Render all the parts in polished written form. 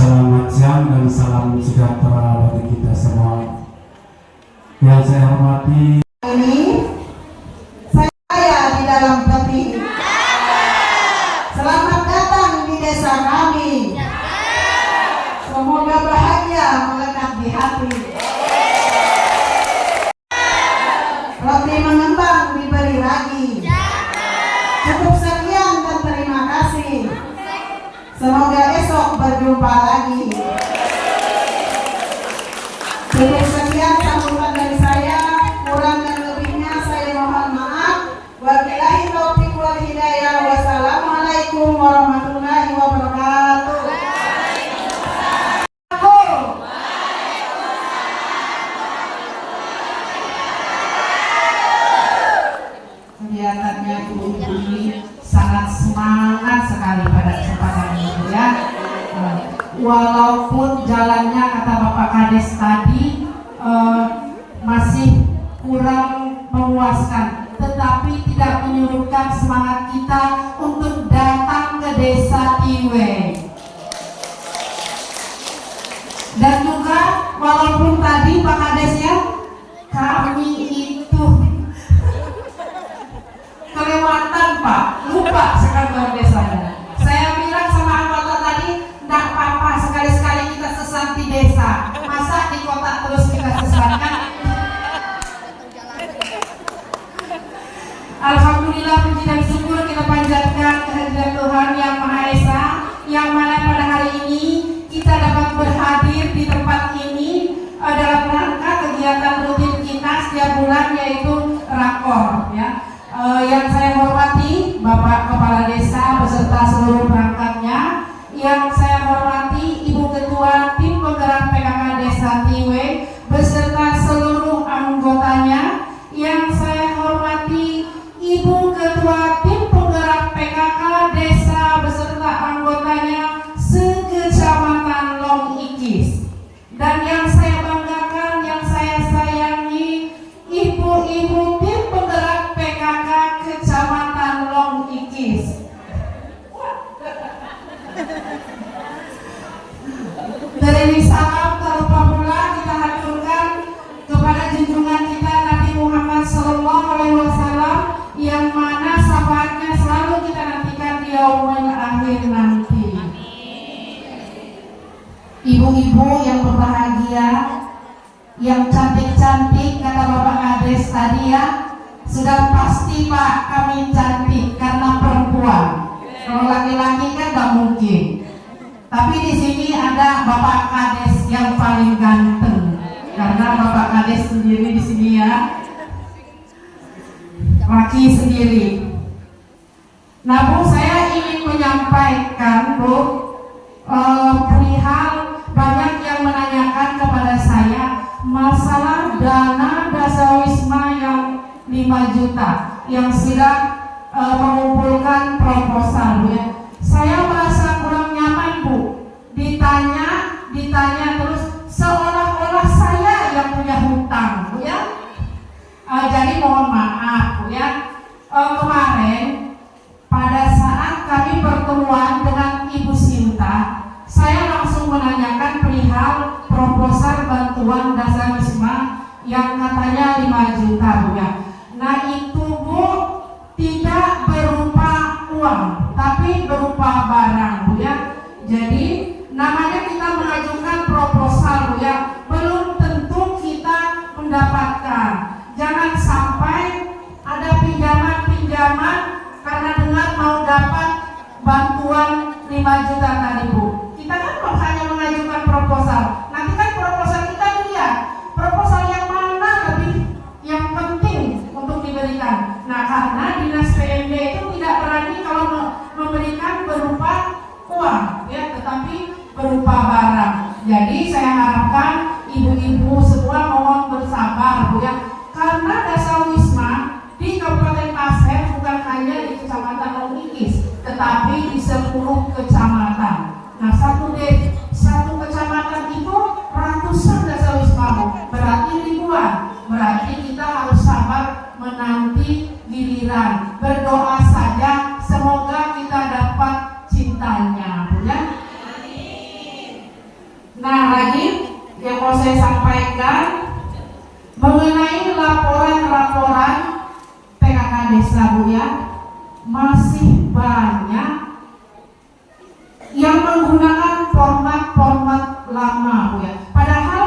Selamat siang dan salam sejahtera bagi kita semua. Yang saya hormati, ini saya di dalam hati. Selamat datang di desa kami. Semoga bahagia melekat di hati. Semoga esok berjumpa lagi. Cukup sekian sambutan dari saya. Kurang dan lebihnya saya mohon maaf. Wabillahi taufiq wal hidayah. Wassalamualaikum warahmatullahi wabarakatuh. Kelihatannya ibu ini sangat semangat sekali pada kesempatan ini ya. Walaupun jalannya kata Bapak Kades tadi masih kurang memuaskan, tetapi tidak menyurutkan semangat kita untuk datang ke Desa Tiwe. Dan juga walaupun tadi Pak Kades ya, kami itu kelewatan Pak, lupa sekarang desanya. Saya bilang sama anggota tadi, enggak apa-apa sekali-sekali kita sesat di desa. Masa di kota terus kita sesatkan? Alhamdulillah, puji dan syukur kita panjatkan kehadiran Tuhan Yang Maha Esa, yang mana pada hari ini kita dapat berhadir di tempat ini dalam rangka kegiatan rutin kita setiap bulan, yaitu rakor ya. Yang saya hormati Bapak Kepala Desa beserta seluruh perangkatnya, yang saya hormati Ibu Ketua Tim Penggerak PKK Desa Tiwe beserta seluruh anggotanya, yang saya hormati Ibu Ketua Tim Penggerak PKK Desa beserta anggotanya se-Kecamatan Long Ikis, dan yang saya banggakan, yang saya sayangi, ibu-ibu tim penggerak PKK Kecamatan Long Ikis. Dari salam terlupa pula kita haturkan kepada junjungan kita Nabi Muhammad SAW, yang mana syafaatnya selalu kita nantikan di yaumul akhir nanti. Ibu-ibu yang berbahagia, yang cantik-cantik, kata Bapak Kades tadi ya, sudah pasti Pak kami cantik karena perempuan. Kalau laki-laki kan gak mungkin. Tapi di sini ada Bapak Kades yang paling ganteng, karena Bapak Kades sendiri di sini ya, laki sendiri. Nah Bu, saya ingin menyampaikan Bu, perihal banyak yang menanyakan kepada saya masalah dana dasawisma yang 5 juta yang sudah mengumpulkan proposal ya. Saya merasa kurang nyaman Bu, ditanya terus seolah-olah saya yang punya hutang Bu ya. Jadi mohon maaf Bu ya, kemarin pada saat kami pertemuan dengan Ibu Sinta, saya langsung menanyakan perihal proposal bantuan dasawisma yang katanya 5 juta Bu ya. Nah itu Bu tidak berupa uang, tapi berupa barang Bu ya. Jadi namanya kita mengajukan proposal Bu ya, belum tentu kita mendapatkan. Jangan sampai ada pinjaman-pinjaman karena dengar mau dapat bantuan 5 juta tadi Bu. Kita kan hanya mengajukan proposal. Nanti kan proposal kita dilihat proposal yang mana yang penting untuk diberikan. Nah karena dinas PMD itu tidak berani kalau memberikan berupa uang ya, tetapi berupa barang. Jadi saya harapkan ibu-ibu semua mohon bersabar Bu ya, karena dasawisma di Kabupaten Pasir bukan hanya di Kecamatan Long Ikis, tetapi di 10 kecamatan. Nah satu kecamatan itu ratusan dasawisma Bu, berarti ribuan. Berarti kita harus sabar menanti giliran. Berdoa saja semoga kita dapat cintanya Bu ya. Nah lagi yang mau saya sampaikan mengenai laporan-laporan PKK Desa Bu ya, masih banyak yang menggunakan format lama Bu ya. Padahal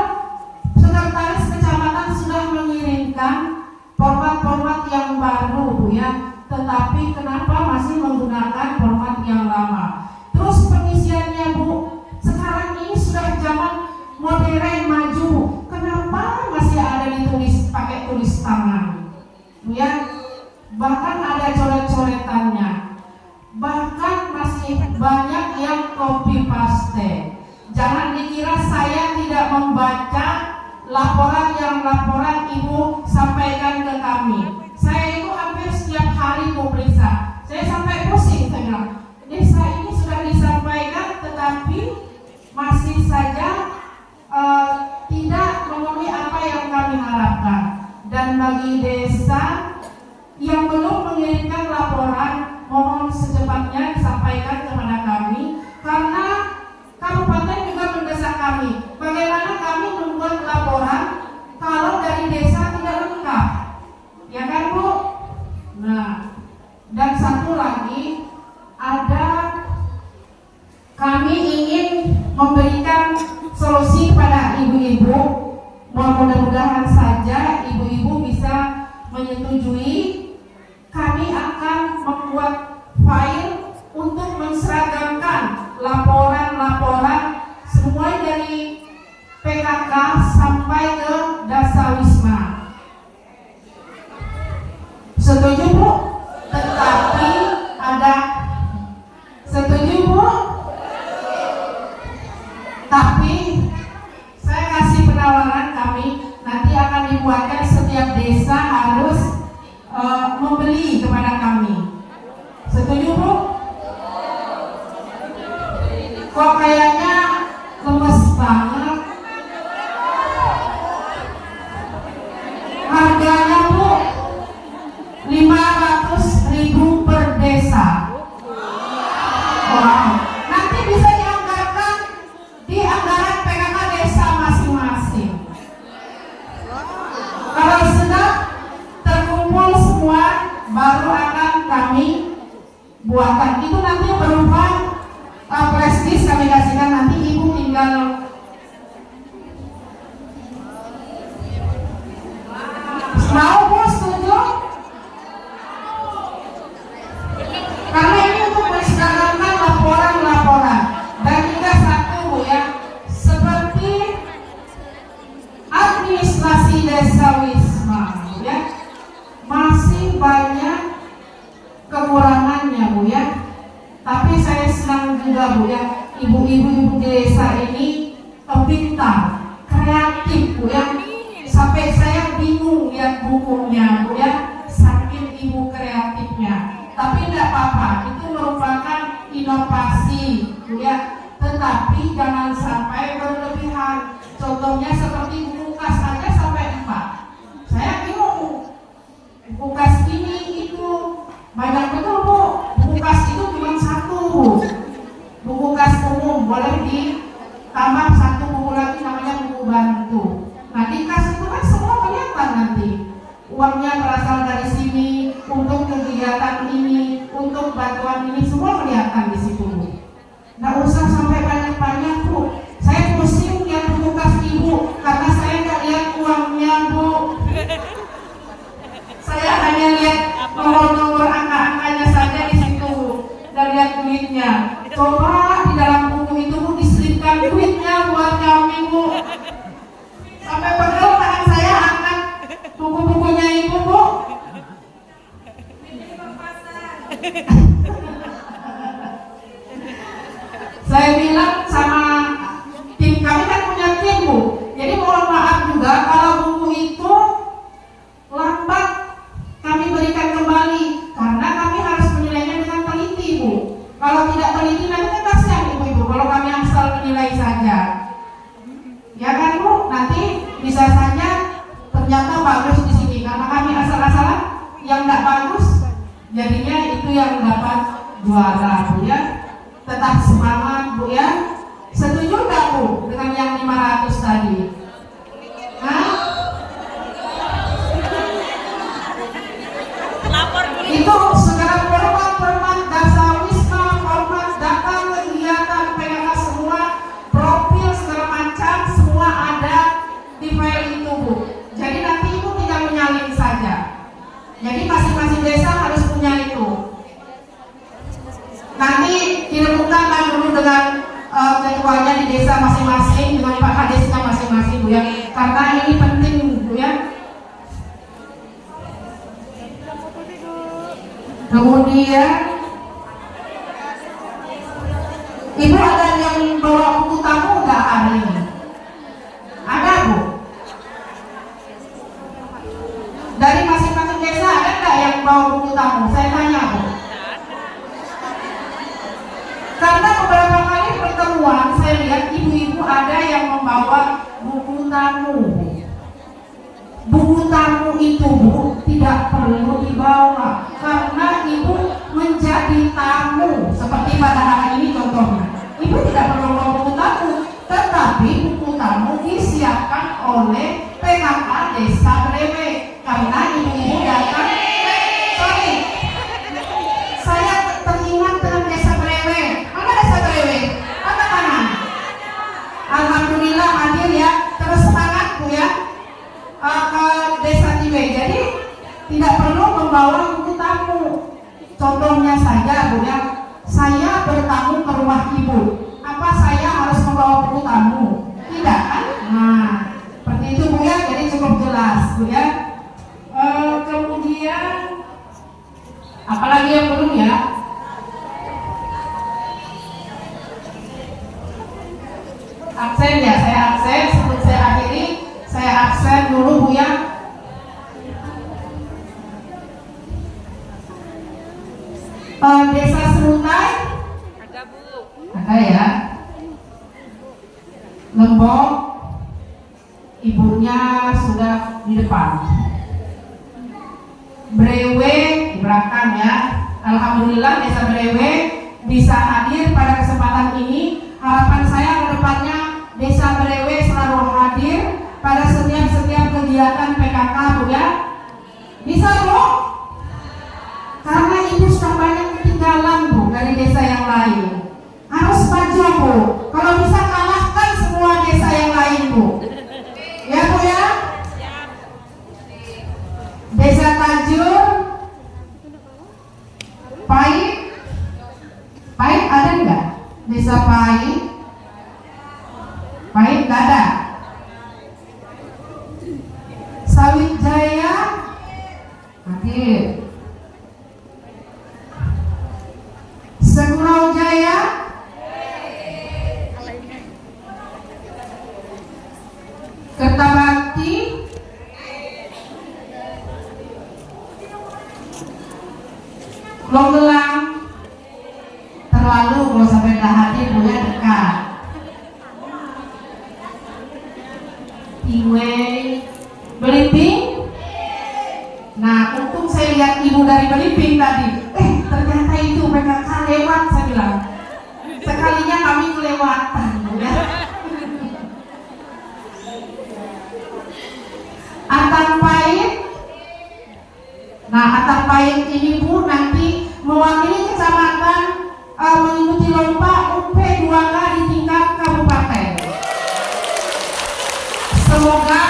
sekretaris kecamatan sudah mengirimkan format yang baru Bu ya, tetapi kenapa masih menggunakan format yang lama? Terus pengisian Bu ya. Bahkan ada coret-coretannya. Bahkan masih banyak yang copy paste. Jangan dikira saya tidak membaca laporan Ibu sampaikan ke kami. Saya itu hampir setiap hari Bu periksa. Saya sampai pusing, saya bilang, desa ini sudah disampaikan tetapi masih saja tidak memenuhi apa yang kami harapkan. Dan bagi desa yang belum mengirimkan laporan, mohon secepatnya disampaikan kepada kami, karena kabupaten juga mendesak kami. Bagaimana kami membuat laporan kalau dari desa tidak lengkap, ya kan Bu? Nah, dan satu lagi, kami ingin memberikan solusi pada ibu-ibu. Mudah-mudahan saja ibu-ibu bisa menyetujui. Kami akan membuat file untuk menseragamkan laporan-laporan semua dari PKK sampai ke Dasawisma. Setuju Bu? Tetapi setuju Bu? Tapi saya kasih penawaran kami, nanti akan dibuatkan setiap desa harus membeli kepada kami. Setuju Bu? Kok kayaknya lemes banget. Harganya Bu 500.000 per desa. Wow. Nanti bisa dianggarkan di anggaran PKK desa masing-masing. Kalau sudah terkumpul semua, baru akan kami buatkan. Itu nanti berupa flash disk kami kasihkan, nanti Ibu tinggal mau Bu, setuju? Karena ini untuk menserahkan laporan-laporan. Dan juga satu Bu ya, seperti administrasi desa Wisma Bu ya, masih banyak kekurangannya Bu ya. Tapi saya senang juga Bu ya, ibu-ibu desa ini pintar, kreatif Bu ya. Sampai saya bingung lihat bukunya Bu ya, saking ibu kreatifnya. Tapi tidak apa-apa, itu merupakan inovasi Bu ya. Tetapi jangan sampai berlebihan. Contohnya seperti buku kas aja sampai 4. Saya bingung. Buku kas ini itu banyak betul Bu. Buku kas itu cuma 1 Bu. Buku kas umum boleh ditambah 1 buku lagi namanya buku bantu. Nah di kas itu kan semua kelihatan nanti. Uangnya berasal dari sini, untuk kegiatan ini, untuk bantuan ini, semua kelihatan di situ Bu. Nggak usah sampai banyak-banyak Bu. Saya pusing lihat buku kas Ibu karena saya nggak lihat uangnya Bu. Saya hanya lihat nomor-nomor angka-angkanya saja di situ dan lihat duitnya. Coba di dalam buku itu Bu diselipkan duitnya buat kami Bu. Sampai pegel tangan saya angkat buku-bukunya Ibu Bu. Saya bilang sama tim kami kan punya tim Bu. Jadi mohon maaf juga kalau buku itu lambat kami berikan kembali karena kami harus menilainya dengan teliti Bu. Kalau tidak teliti nanti kan kasihan ibu-ibu kalau kami asal menilai saja. Ya kan Bu, nanti bisa saja ternyata bagus di sini karena kami asal-asalan yang tidak bagus, jadinya itu yang dapat juara Bu ya. Tetap semangat Bu ya. Setuju nggak Bu dengan yang 500 tadi? Hah? Itu segala format Dasawisma, format data kegiatan PKK semua, profil segala macam semua ada di file itu Bu. Jadi nanti Ibu tinggal menyalin saja. Jadi masing-masing desa harus punya itu. Nanti dirembukan dulu dengan ketuanya di desa masing-masing, dengan Pak Kadesnya masing-masing Bu ya. Karena ini penting Bu ya. Kemudian Ibu ada yang bawa buku tamu nggak hari ini? Ada Bu? Dari masing-masing desa ada nggak yang bawa buku tamu? Saya tanya Bu. Karena beberapa kali pertemuan saya lihat ibu-ibu ada yang membawa buku tamu. Buku tamu itu Bu tidak perlu dibawa karena ibu menjadi tamu seperti pada hari ini contohnya. Ibu tidak perlu bawa buku tamu, tetapi buku tamu disiapkan oleh PKK Desa Brewe karena ibu-ibu datang. Sorry, saya teringat dengan Desa Brewe. Mana Desa Brewe? Angkat tangan. Alhamdulillah hadir ya. Terus semangat Bu ya. Ke Desa Tiwe. Jadi tidak perlu membawa buku tamu. Contohnya saja Bu ya, saya bertamu ke rumah ibu. Apa saya harus membawa buku tamu? Tidak kan? Nah, seperti itu Bu ya. Jadi cukup jelas Bu ya. Kemudian apalagi yang belum ya? Absen ya, saya absen. Sebelum saya akhiri, saya absen dulu Bu ya. Desa Serutai Ada Bu. ada ya. Lembok ibunya sudah di depan. Brewe di belakang ya. Alhamdulillah Desa Brewe bisa hadir pada kesempatan ini. Harapan saya ke depannya Desa Brewe selalu hadir pada setiap kegiatan PKK Bu ya. Bisa Bu? Karena ibu sudah banyak ketinggalan Bu dari desa yang lain. Harus maju Bu. Kalau bisa kalahkan semua desa yang lain Bu. Ya Bu ya. Desa Tajur, Pahit, Pahit ada nggak? Desa Pahit, Pahit nggak ada. Sawit Jaya, hadir. Segurau Jaya, Kertabakti, Longgelang, terlalu kalau sampai dah hadir Bu ya dekat. Tiwe, Belimbing. Nah, untung saya lihat ibu dari Belimbing tadi. Ternyata itu PKK lewat, saya bilang. Sekalinya kami kelewatan ya. Atampait. Nah, Atampait ini Bu nanti mewakili kecamatan mengikuti lomba UP2K di tingkat kabupaten. Semoga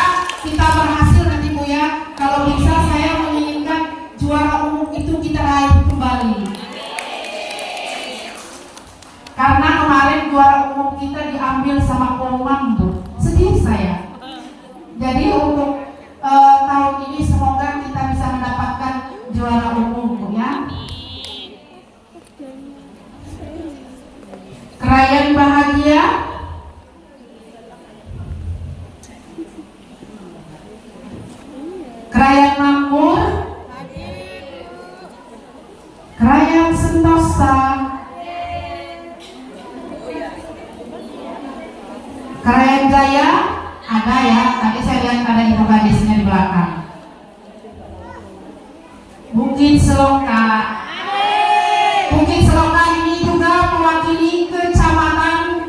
kita berhasil nanti Bu ya. Kalau bisa saya menginginkan juara umum itu kita raih kembali. Karena kemarin juara umum kita diambil sama Komang Bu. Sedih saya. Jadi untuk tahun ini semoga kita bisa mendapatkan juara umum Bu ya. Krayan Bahagia, Krayan Makmur, Krayan Sentosa, Krayan Jaya ada ya. Tadi saya lihat ada ibu gadisnya di belakang. Bukit Selongka. Bukit Selongka ini juga mewakili kecamatan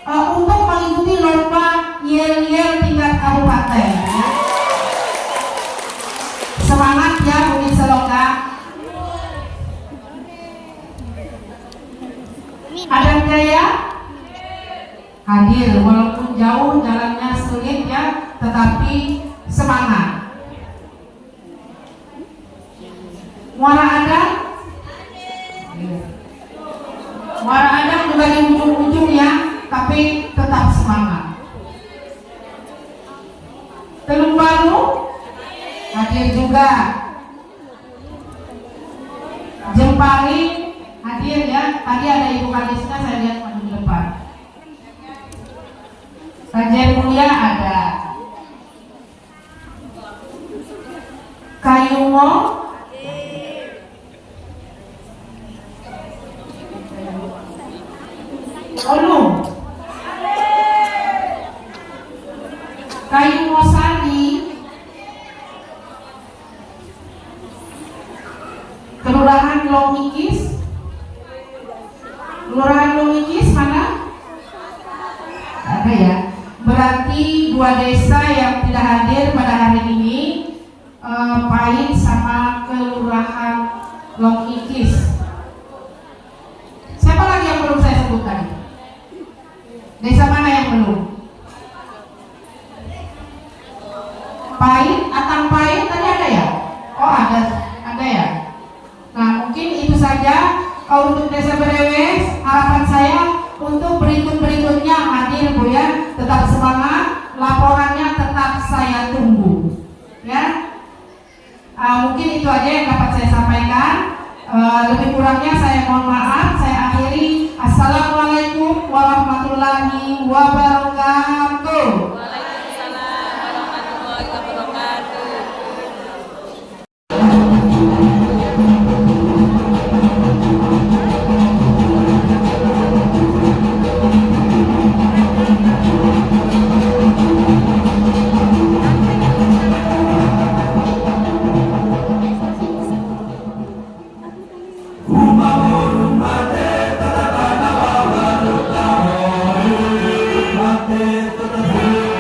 untuk mengikuti lomba yel-yel tingkat kabupaten. Semangat ya Bukit Selongka. Adam Jaya hadir walaupun jauh jalannya sulit ya, tetapi semangat. Muara Adang, Muara Adang juga di ujung-ujung ya, tapi tetap semangat. Teluk Baru hadir juga. Paling hadir ya. Tadi ada Ibu Kadisnya, saya lihat maju di depan. Kajian mulia ada. Kayumo. Olu. Kayumo Sari. Kelurahan Longikis. Kelurahan Longikis mana? Ada ya. Berarti dua desa yang tidak hadir pada hari ini, Pahit sama Kelurahan Longikis. Siapa lagi yang belum saya sebutkan? Desa mana yang belum? Pahit, Atang Pahit tadi ada ya? Oh ada ya. Nah mungkin itu saja untuk Desa Berewes. Harapan saya untuk berikut-berikutnya hadir Bu ya, tetap semangat, laporannya tetap saya tunggu ya. Mungkin itu aja yang dapat saya sampaikan. Lebih kurangnya saya mohon maaf. Saya akhiri. Assalamualaikum warahmatullahi wabarakatuh. Waalaikumsalam warahmatullahi wabarakatuh. Mate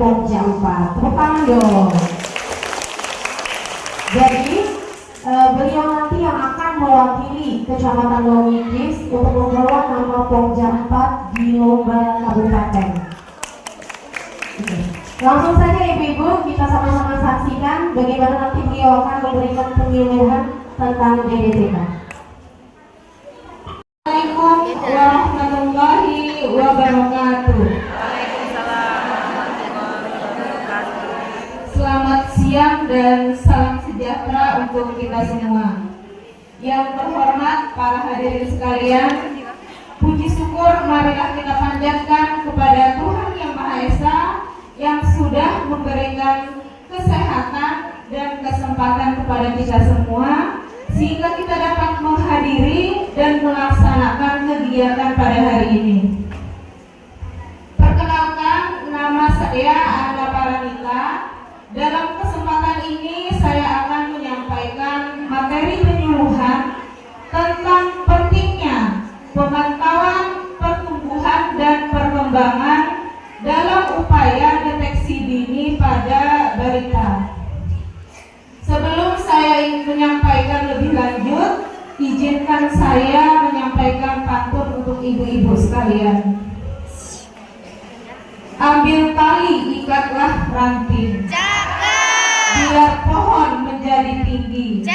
Pokja 4. Tepuk tangan dong. Jadi beliau nanti yang akan mewakili Kecamatan Longigis untuk membawa nama Pokja 4 di lomba kabupaten. Oke. Langsung saja ibu-ibu kita sama-sama saksikan bagaimana nanti beliau akan memberikan pemilihan tentang DDTK. Assalamualaikum warahmatullahi wabarakatuh. Waalaikumsalam warahmatullahi wabarakatuh. Selamat siang dan salam sejahtera untuk kita semua. Yang terhormat para hadirin sekalian, puji syukur marilah kita panjatkan kepada Tuhan Yang Maha Esa yang sudah memberikan kesehatan dan kesempatan kepada kita semua sehingga kita dapat menghadiri dan melaksanakan kegiatan pada hari ini. Perkenalkan, nama saya Ana Paranita. Dalam kesempatan ini saya akan menyampaikan materi penyuluhan tentang pentingnya pemantauan pertumbuhan dan perkembangan dalam upaya deteksi dini pada balita. Sebelum saya ingin menyampaikan lebih lanjut, izinkan saya menyampaikan pantun untuk ibu-ibu sekalian. Ambil tali, ikatlah ranting. Biar pohon menjadi tinggi.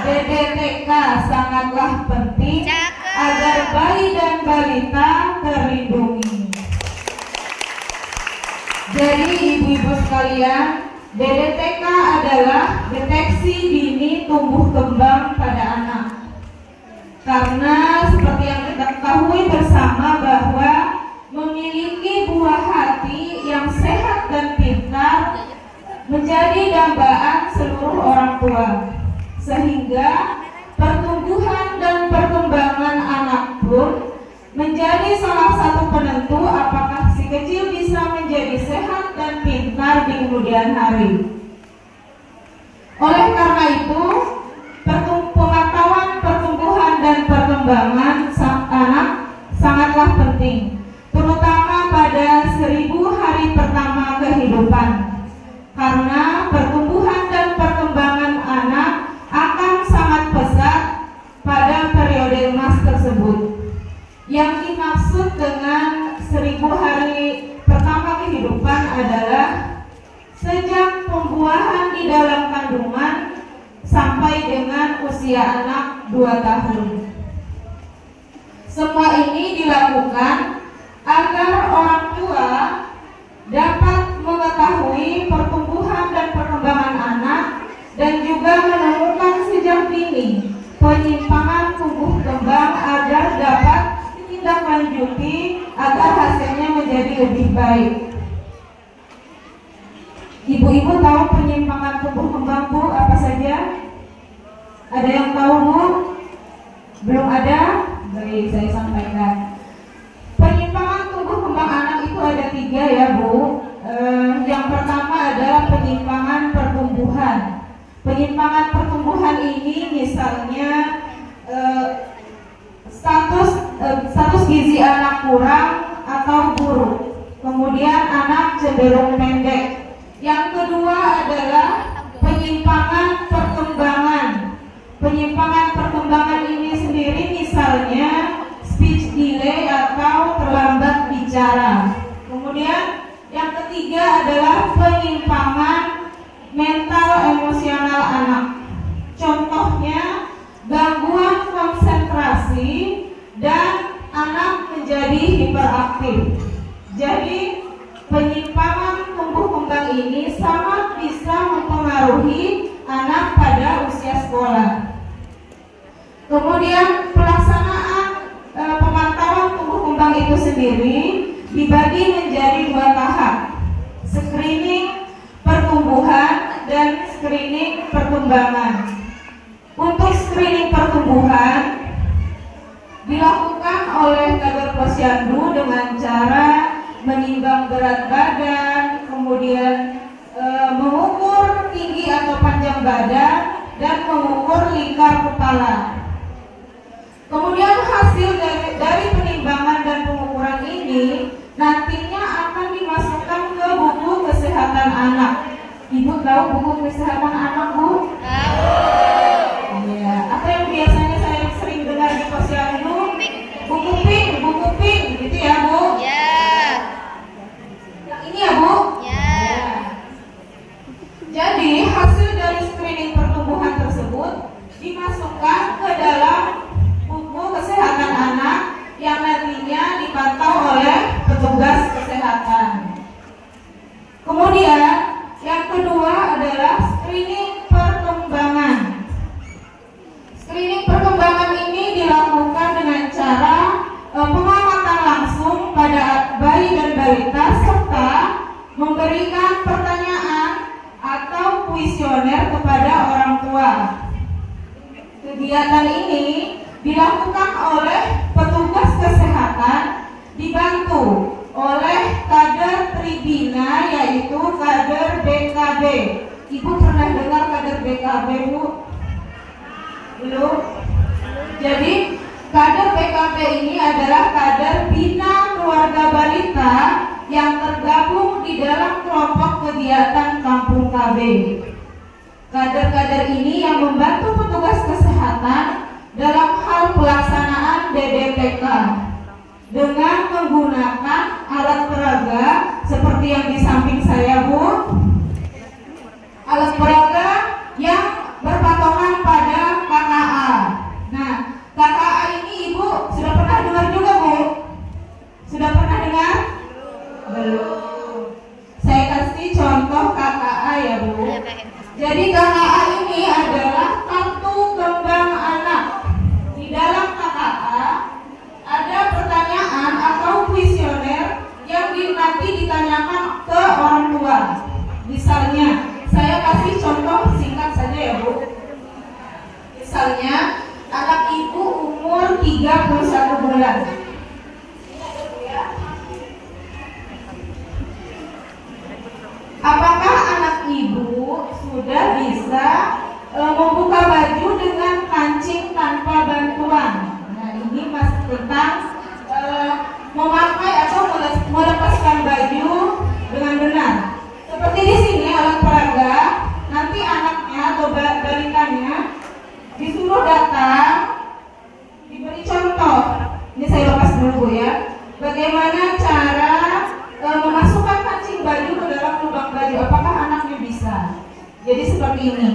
DDTK sangatlah penting agar bayi dan balita terlindungi. Jadi ibu-ibu sekalian, DDTK adalah deteksi dini tumbuh kembang pada anak. Karena seperti yang kita ketahui bersama bahwa memiliki buah hati yang sehat dan pintar menjadi dambaan seluruh orang tua, sehingga pertumbuhan dan perkembangan anak pun menjadi salah satu penentu apakah si kecil bisa menjadi sehat dan pintar di kemudian hari. Oleh karena itu, pemantauan pertumbuhan dan perkembangan sang anak sangatlah penting, terutama pada 1000 hari pertama kehidupan, karena pertumbuhan dan perkembangan anak akan sangat pesat pada periode emas tersebut. Yang dimaksud dengan 1000 hari pertama kehidupan adalah sejak pembuahan di dalam kandungan sampai dengan usia anak 2 tahun. Semua ini dilakukan agar orang tua dapat mengetahui pertumbuhan dan perkembangan anak dan juga menemukan sejak dini penyimpangan tumbuh kembang agar dapat ditindaklanjuti agar hasilnya menjadi lebih baik. Ibu-ibu tahu penyimpangan tumbuh kembang Bu apa saja? Ada yang tahu Bu? Belum ada? Baik, saya sampaikan. Penyimpangan tumbuh kembang anak itu ada 3 ya Bu. Yang pertama adalah penyimpangan pertumbuhan. Penyimpangan pertumbuhan ini misalnya status gizi anak kurang atau buruk. Kemudian anak cenderung pendek. Yang kedua adalah penyimpangan perkembangan. Penyimpangan perkembangan ini sendiri misalnya speech delay atau terlambat bicara. Kemudian yang ketiga adalah penyimpangan mental emosional anak. Contohnya gangguan konsentrasi dan anak menjadi hiperaktif. Jadi penyimpangan tumbuh kembang ini sangat bisa mempengaruhi anak pada usia sekolah. Kemudian pelaksanaan pemantauan tumbuh kembang itu sendiri dibagi menjadi 2 tahap, screening pertumbuhan dan screening perkembangan. Untuk screening pertumbuhan dilakukan oleh kader posyandu dengan cara menimbang berat badan, kemudian mengukur tinggi atau panjang badan dan mengukur lingkar kepala. Kemudian hasil dari penimbangan dan pengukuran ini nantinya akan dimasukkan ke buku kesehatan anak. Ibu tahu buku kesehatan anak, Bu? Iya. Apa yang biasanya saya sering dengar di posyandu? Buku pink, gitu ya, Bu? Yang ini ya, Bu? Jadi hasil dari screening pertumbuhan tersebut dimasukkan ke dalam buku kesehatan anak yang nantinya dipantau oleh petugas kesehatan. Kemudian yang kedua adalah screening perkembangan. Screening perkembangan ini dilakukan dengan cara pengamatan langsung pada bayi dan balita serta memberikan pertanyaan atau kuesioner kepada orang tua. Kegiatan ini dilakukan oleh petugas kesehatan dibantu oleh kader Tribina, yaitu kader BKB. Ibu pernah dengar kader BKB, Bu? Belum? Jadi kader BKB ini adalah kader Bina Keluarga Balita yang tergabung di dalam kelompok kegiatan Kampung KB. Kader-kader ini yang membantu petugas kesehatan dalam hal pelaksanaan DDPK dengan menggunakan alat peraga seperti yang di samping saya, Bu. Alat peraga yang berpatokan pada KKA. Nah, KKA ini Ibu sudah pernah dengar juga, Bu? Sudah pernah dengar? Belum. Saya kasih contoh KKA ya, Bu. Jadi KKA ini adalah kartu kembang anak. Di dalam KKA ada pertanyaan atau kuesioner yang nanti ditanyakan ke orang tua. Misalnya, saya kasih contoh singkat saja ya, Bu. Misalnya, anak ibu umur 31 bulan. Apakah anak ibu sudah bisa membuka baju dengan kancing tanpa bantuan? Nah, ini masih tentang memakai atau melepaskan baju dengan benar. Seperti di sini alat peraga, nanti anaknya atau balitanya disuruh datang, diberi contoh. Ini saya lepas dulu, Bu, ya. Bagaimana cara memasukkan kancing baju ke dalam lubang baju? Apakah anaknya bisa? Jadi seperti ini.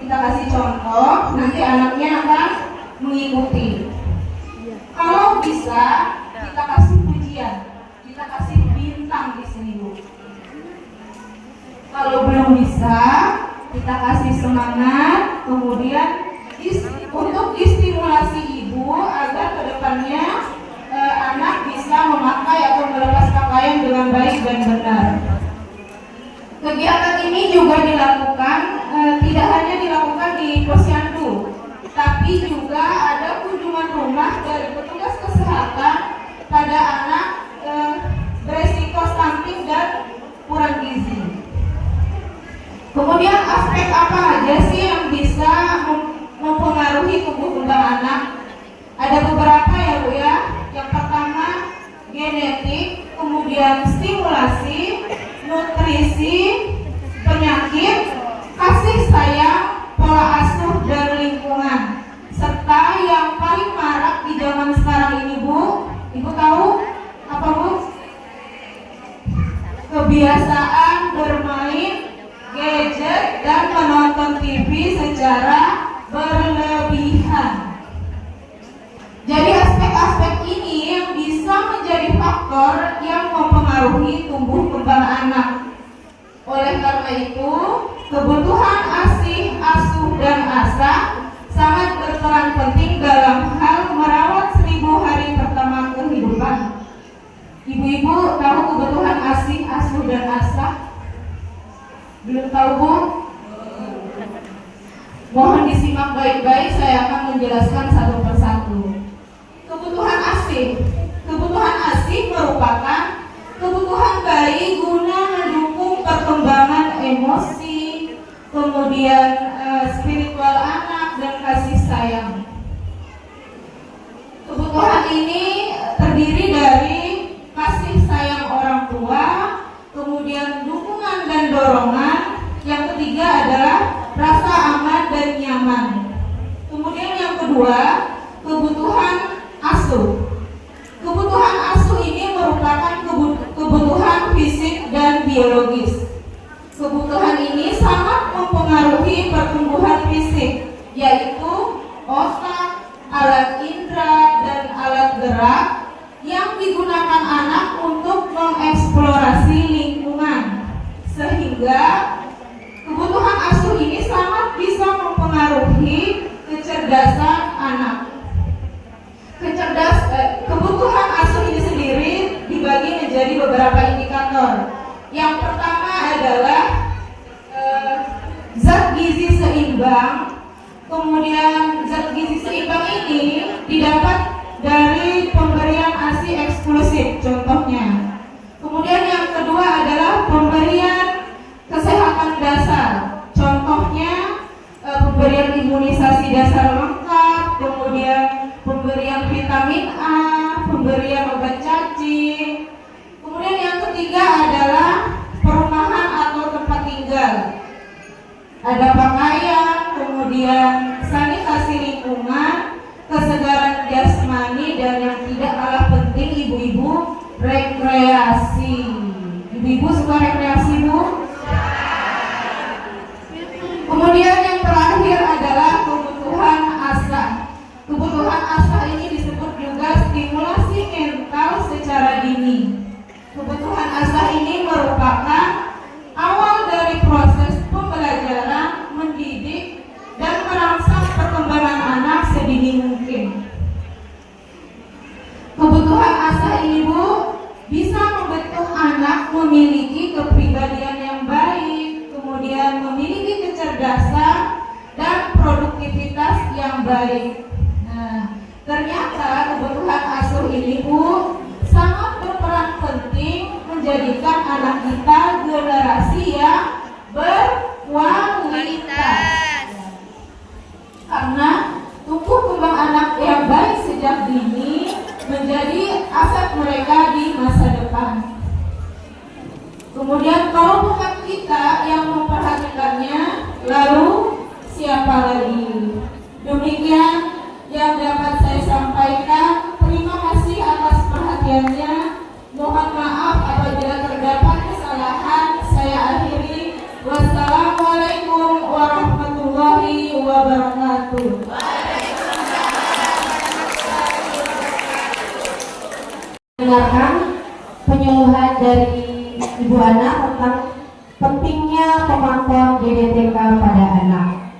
Kita kasih contoh, nanti anaknya akan mengikuti. Kalau bisa, kita kasih pujian, kita kasih bintang di sini, Bu. Kalau belum bisa, kita kasih semangat, kemudian untuk distimulasi ibu agar kedepannya anak bisa memakai atau melepas pakaian dengan baik dan benar. Kegiatan ini juga dilakukan, tidak hanya dilakukan di posyandu, tapi juga ada kunjungan rumah dari petugas kesehatan pada anak beresiko stunting dan kurang gizi. Kemudian aspek apa aja sih yang bisa mempengaruhi tumbuh kembang anak? Ada beberapa ya, Bu, ya. Yang pertama genetik, kemudian stimulasi, nutrisi, penyakit, kasih sayang, pola asuh dan lingkungan. Serta yang paling marak di zaman sekarang ini, Bu, Ibu tahu apa, Bu? Kebiasaan bermain gadget dan menonton TV secara berlebihan. Jadi aspek-aspek ini yang bisa menjadi faktor yang mempengaruhi tumbuh kembang anak. Oleh karena itu, kebutuhan ASI, asuh, dan ASA sangat berperan penting dalam hal merawat 1000 hari pertama kehidupan. Ibu-ibu tahu kebutuhan ASI, asuh, dan ASA? Belum tahu, Bu? Mohon disimak baik-baik, saya akan menjelaskan satu persatu. Kebutuhan ASI. Kebutuhan ASI merupakan kebutuhan bayi guna mendukung perkembangan emosi, kemudian spiritual anak dan kasih sayang. Kebutuhan ini terdiri dari kasih sayang orang tua, kemudian kedua, kebutuhan asuh. Kebutuhan asuh ini merupakan kebutuhan fisik dan biologis. Kebutuhan ini sangat mempengaruhi pertumbuhan fisik, yaitu otak, alat indera, dan alat gerak yang digunakan anak untuk mengeksplorasi lingkungan. Sehingga kebutuhan asuh ini sangat bisa mempengaruhi kecerdasan anak. Kebutuhan asuh ini sendiri dibagi menjadi beberapa indikator. Yang pertama adalah zat gizi seimbang. Kemudian zat gizi seimbang ini didapat dari pemberian ASI eksklusif, contohnya. Kemudian yang kedua adalah pemberian kesehatan dasar, contohnya pemberian imunisasi dasar lengkap, kemudian pemberian vitamin A, pemberian obat cacing. Kemudian yang ketiga adalah perumahan atau tempat tinggal. Ada pakaian, kemudian sanitasi lingkungan, kesegaran jasmani, dan yang tidak kalah penting ibu-ibu, rekreasi. Ibu-ibu suka rekreasi, Bu? Kemudian yang terakhir adalah kebutuhan asah. Kebutuhan asah ini disebut juga stimulasi mental secara dini. Kebutuhan asah ini merupakan awal dari proses pembelajaran, mendidik, dan merangsang perkembangan anak sedini mungkin. Kebutuhan asah ini, Bu, bisa membentuk anak memiliki kepribadian yang baik, kemudian memiliki kecerdasan dan produktivitas yang baik. Nah, ternyata kebutuhan asuh ini, Bu, sangat berperan penting menjadikan anak kita generasi yang berkualitas. Karena tumbuh kembang anak yang baik sejak dini menjadi aset mereka di masa depan. Kemudian kalau bukan kita yang memperhatikannya, lalu siapa lagi? Demikian yang dapat saya sampaikan. Terima kasih atas perhatiannya. Mohon maaf apabila terdapat kesalahan. Saya akhiri. Wassalamualaikum warahmatullahi wabarakatuh. Dengarkan penyuluhan dari Ibu Ana tentang pentingnya pemantauan DDTK pada anak.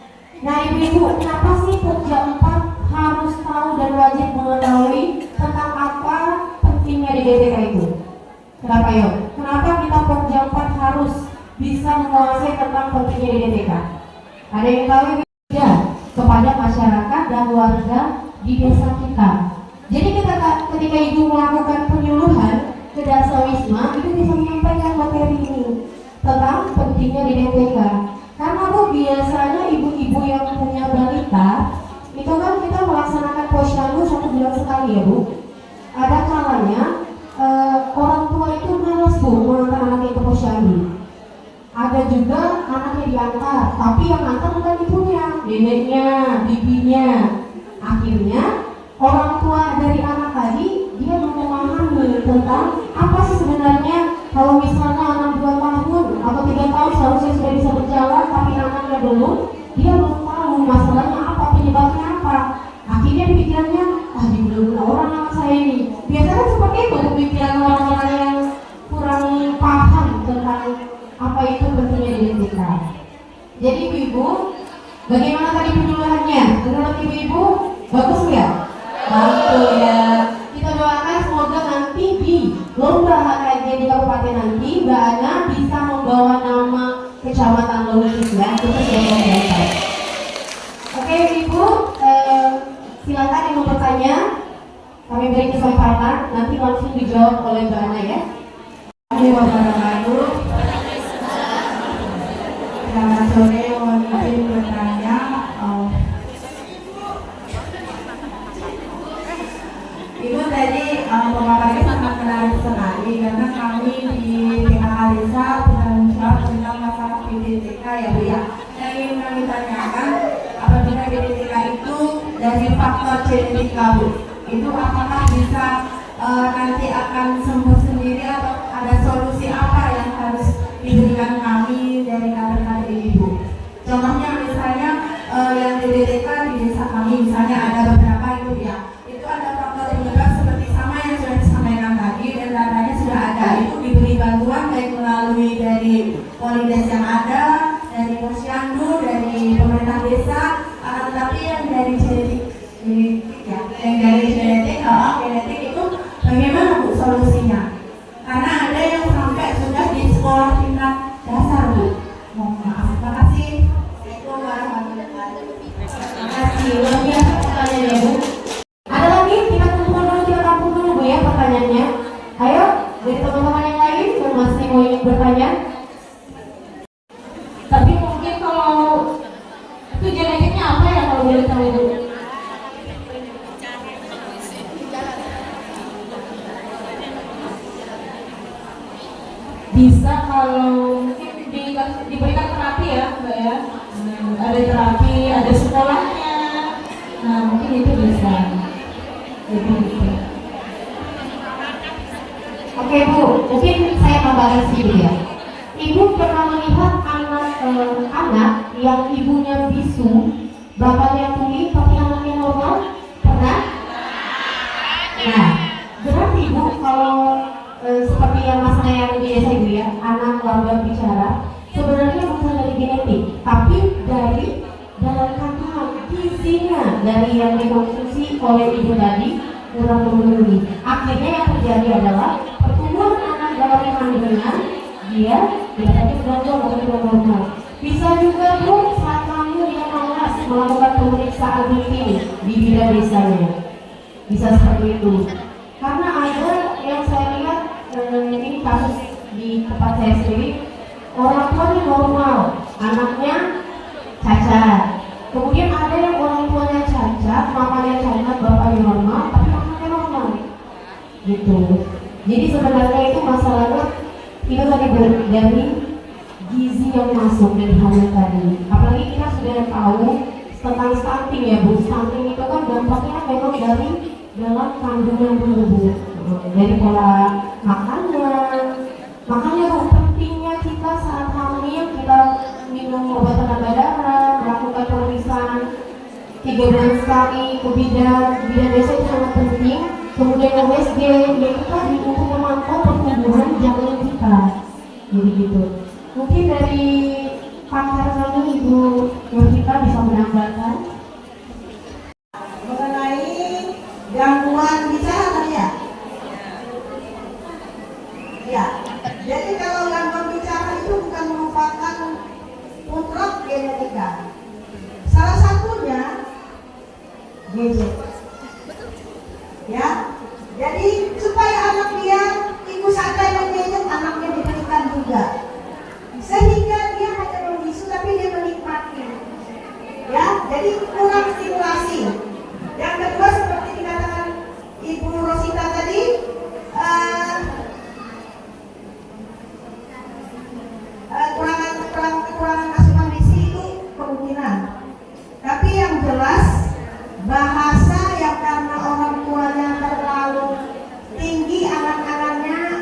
Nah, Ibu-ibu, kenapa sih Pokja 4 harus tahu dan wajib mengetahui tentang apa pentingnya DDTK itu? Kenapa yuk? Kenapa kita Pokja 4 harus bisa menguasai tentang pentingnya DDTK? Ada yang tahu ya? Kepada masyarakat dan warga di desa kita. Jadi ketika Ibu melakukan penyuluhan ke Dasawisma, itu bisa menyampaikan materi ini tentang pentingnya DDTK. Karena Bu, biasanya ibu-ibu yang punya balita itu kan kita melaksanakan posyandu 1 bulan sekali ya Bu. Ada kalanya orang tua itu malas Bu mengantar anaknya ke posyandu. Ada juga anaknya diantar, tapi yang antar bukan ibunya, neneknya, bibinya. Akhirnya orang tua dari anak tadi dia memahami tentang apa sih sebenarnya kalau misalnya anak 2 tahun atau 3 tahun seharusnya sudah bisa berjalan tapi anaknya belum, dia belum tahu masalahnya apa, penyebabnya apa. Akhirnya pikirannya, diguna orang anak saya ini. Biasanya seperti itu pikiran orang-orang yang kurang paham tentang apa itu pentingnya DDTK. Jadi ibu, bagaimana tadi penyuluhannya? Menurut ibu-ibu bagus nggak? Bagus ya. Kita doakan semoga nanti di lomba HKJ di kabupaten nanti Mbak Ana bisa membawa nama Kecamatan Lowikis ya, itu yang biasa. Oke ibu, silakan yang mau bertanya. Kami beri kesempatan nanti langsung dijawab oleh Mbak Ana ya. Wabarakatuh. Selamat sore, mohon izin bertanya. Ibu tadi pemaparannya sangat menarik sekali karena kami di PKK Desa bertanggung jawab tentang masalah DDTK ya Bu ya. Yang ingin kami tanyakan, apabila DDTK itu dari faktor genetika Bu. Itu apakah bisa nanti akan sembuh sendiri atau ada solusi apa yang harus diberikan kami dari kader-kader ini Bu? Contohnya misalnya yang di DDK di desa kami misalnya ada beberapa itu ya, itu ada faktor penyebab seperti sama yang sudah disampaikan tadi dan datanya sudah ada, itu diberi bantuan baik melalui dari Polides yang ada, dari Posyandu, dari pemerintah desa, tetapi yang dari genetik ya, yang dari genetik itu bagaimana Bu solusinya? Karena ada yang sampai sudah di sekolah tingkat dasar Bu. Mohon maaf, terima kasih. Terima kasih. Luar biasa pertanyaannya Bu. Ada lagi? Kita kumpul dulu, kita tampung dulu Bu ya pertanyaannya. Ayo dari teman-teman yang lain yang masih mau ingin bertanya. Tapi mungkin kalau itu genetiknya apa ya kalau boleh tahu Bu? Bisa kalau mungkin diberikan terapi ya Mbak ya. Ada terapi, ada sekolahnya. Nah mungkin itu bisa. Gitu. Oke Bu, mungkin saya tambahkan sedikit ya. Ibu pernah melihat anak yang ibunya bisu, bapaknya tuli, tapi anaknya normal? Pernah? Nah, berarti Bu kalau seperti yang masalah yang biasa Ibu ya, anak lambat bicara, sebenarnya bukan dari genetik, tapi dari dalam kandungan gizinya dari yang dikonsumsi oleh ibu tadi kurang memenuhi. Akhirnya yang terjadi adalah pertumbuhan anak dalam kandungan dia biasanya sudah normal. Bisa juga Bu saat kamu dia malas melakukan pemeriksaan rutin di bidan desanya. Bisa seperti itu. Karena ada yang saya lihat ini kasus di tempat saya sendiri, orang tuanya normal, anaknya cacat. Kemudian ada yang orang tuanya cacat, mamanya cacat, bapaknya normal, tapi anaknya normal. Gitu. Jadi sebenarnya itu masalahnya itu tadi dari gizi yang masuk dari hamil tadi. Apalagi kita sudah tahu tentang stunting ya Bu. Stunting itu kan dampaknya memang dari dalam kandungan tubuh, dari pola makanan. Makanya Bu, pentingnya kita saat hamil kita minum obat penambah darah, melakukan pemeriksaan 3 bulan sekali ke bidan desa itu sangat penting. Kemudian USG yaitu tadi untuk memantau pertumbuhan janin kita. Jadi gitu. Mungkin dari pakar kami Ibu Yovita bisa menambahkan Mengenai gangguan bicara tadi ya? Ya. Jadi kalau gangguan bicara itu bukan merupakan mutlak genetika. Salah satunya gadget. Ya. Jadi supaya anak dia ibu sadar dan gadget, anaknya diberikan juga. Sehingga dia hanya membisu tapi dia menikmati. Ya, jadi kurang stimulasi. Yang kedua seperti dikatakan Ibu Rosita tadi, kekurangan asupan gizi itu kemungkinan. Tapi yang jelas bahasa yang karena orang tuanya terlalu tinggi anaknya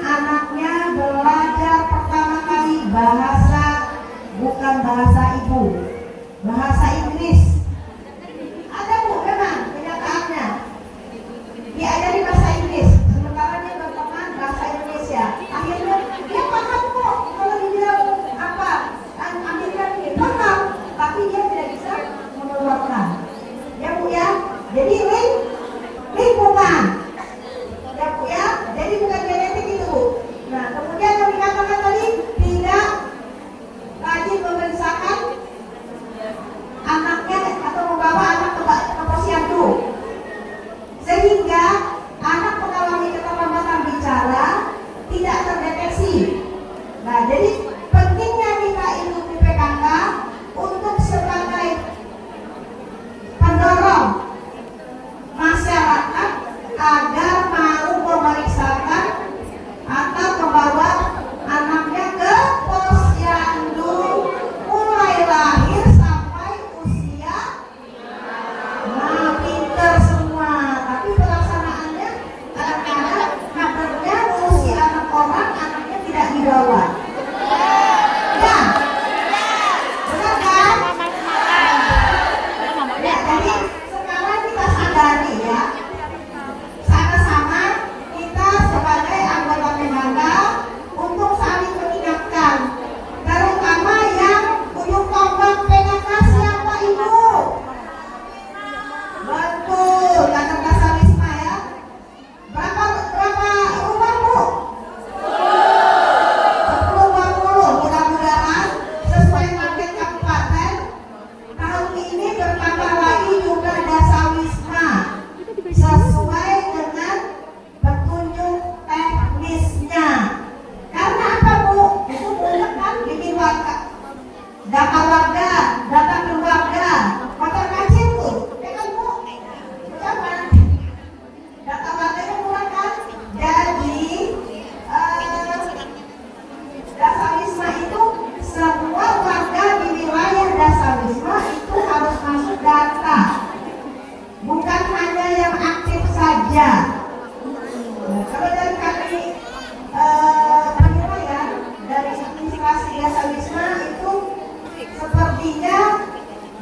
belajar pertama kali bahasa bukan bahasa ibu, bahasa Inggris. Ada Bu memang kenyataannya diajari bahasa Inggris, sementara dia berteman bahasa Indonesia. Akhirnya dia paham kok kalau dibilang apa, akhirnya dia paham, tapi dia tidak bisa mengeluarkan. Ya Bu ya, jadi lingkungan. Ya Bu ya, jadi bukan genetik itu Bu. Nah kemudian yang dikatakan tadi tidak rajin memeriksakan anaknya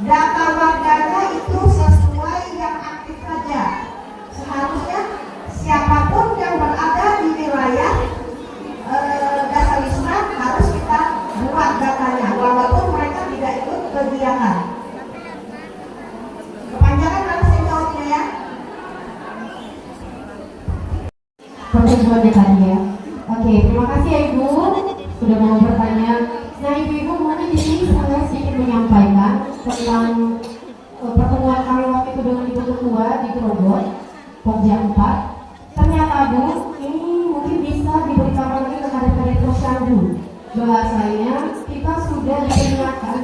data warganya itu sesuai yang aktif saja. Seharusnya siapapun yang berada di wilayah Dasar Wisma harus kita buat datanya, walaupun mereka tidak ikut kegiatan. Kepanjangan harus saya jawabnya ya. Pertemuannya tadi ya. Oke, terima kasih ya Ibu sudah mau bertanya. Nah Ibu-ibu mungkin di sini saya sedikit menyampaikan tentang pertemuan kami waktu itu dengan Ibu Ketua di Grogol, Pokja 4. Ternyata Bu, ini mungkin bisa diberitakan lagi ke kader-kader Posyandu. Bahasanya kita sudah diperingatkan,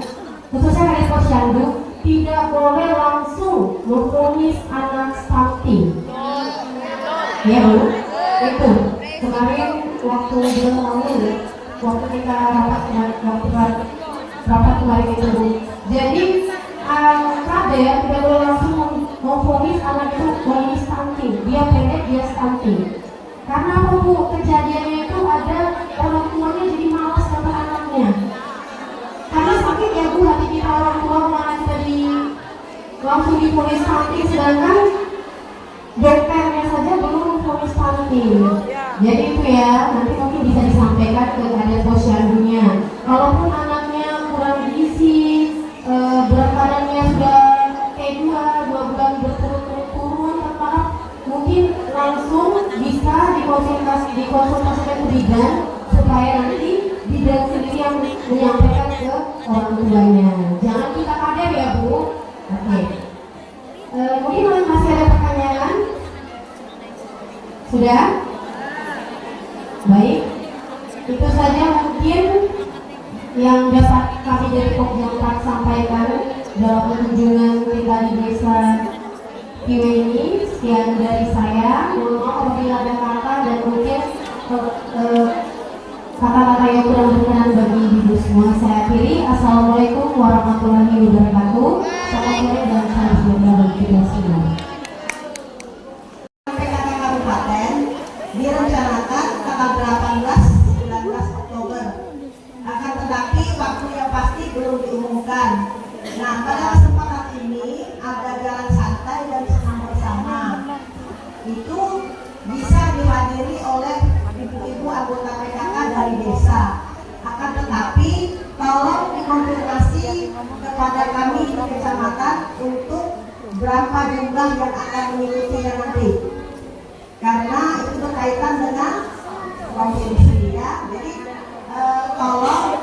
khususnya kader Posyandu, tidak boleh langsung memvonis anak stunting. Ya Bu, itu kemarin waktu bulan lalu, waktu kita rapat kemarin itu Bu. Jadi kader tidak boleh langsung memvonis anak itu vonis stunting, dia pendek dia stunting. Karena apa Bu? Kejadiannya itu ada orang tuanya jadi malas dapat anaknya. Karena sakit ya Bu, hati kita orang tua mana kita langsung divonis stunting, sedangkan dokternya saja belum vonis stunting. Jadi itu ya, nanti mungkin bisa disampaikan ke kader Posyandunya. Kalaupun anaknya kurang gizi, berat badannya sudah T2, 2 bulan berturut-turut turun, tetap mungkin langsung bisa dikonsultasikan ke bidan supaya nanti bidan sendiri yang menyampaikan ke orang tuanya. Jangan kita kader ya Bu. Oke. Mungkin masih ada pertanyaan? Sudah? Baik. Itu saja mungkin yang dapat kami dari Pokja 4 sampaikan dalam kunjungan kita di desa Kiwe ini. Sekian dari saya. Mohon maaf apabila ada kata dan mungkin kata-kata yang kurang berkenan bagi ibu semua. Saya akhiri. Assalamualaikum warahmatullahi wabarakatuh. Salam sore dan salam sejahtera bagi kita semua. PKK Kabupaten direncanakan tanggal 18-19 Oktober. Akan tetapi waktu yang pasti belum diumumkan. Nah, pada kesempatan ini ada jalan santai dan senam bersama. Itu bisa dihadiri oleh ibu-ibu anggota PKK dari desa. Akan tetapi tolong dikonfirmasi kepada kami di kecamatan untuk berapa jumlah yang akan mengikutinya nanti. Karena itu berkaitan dengan konsumsi ya. Jadi tolong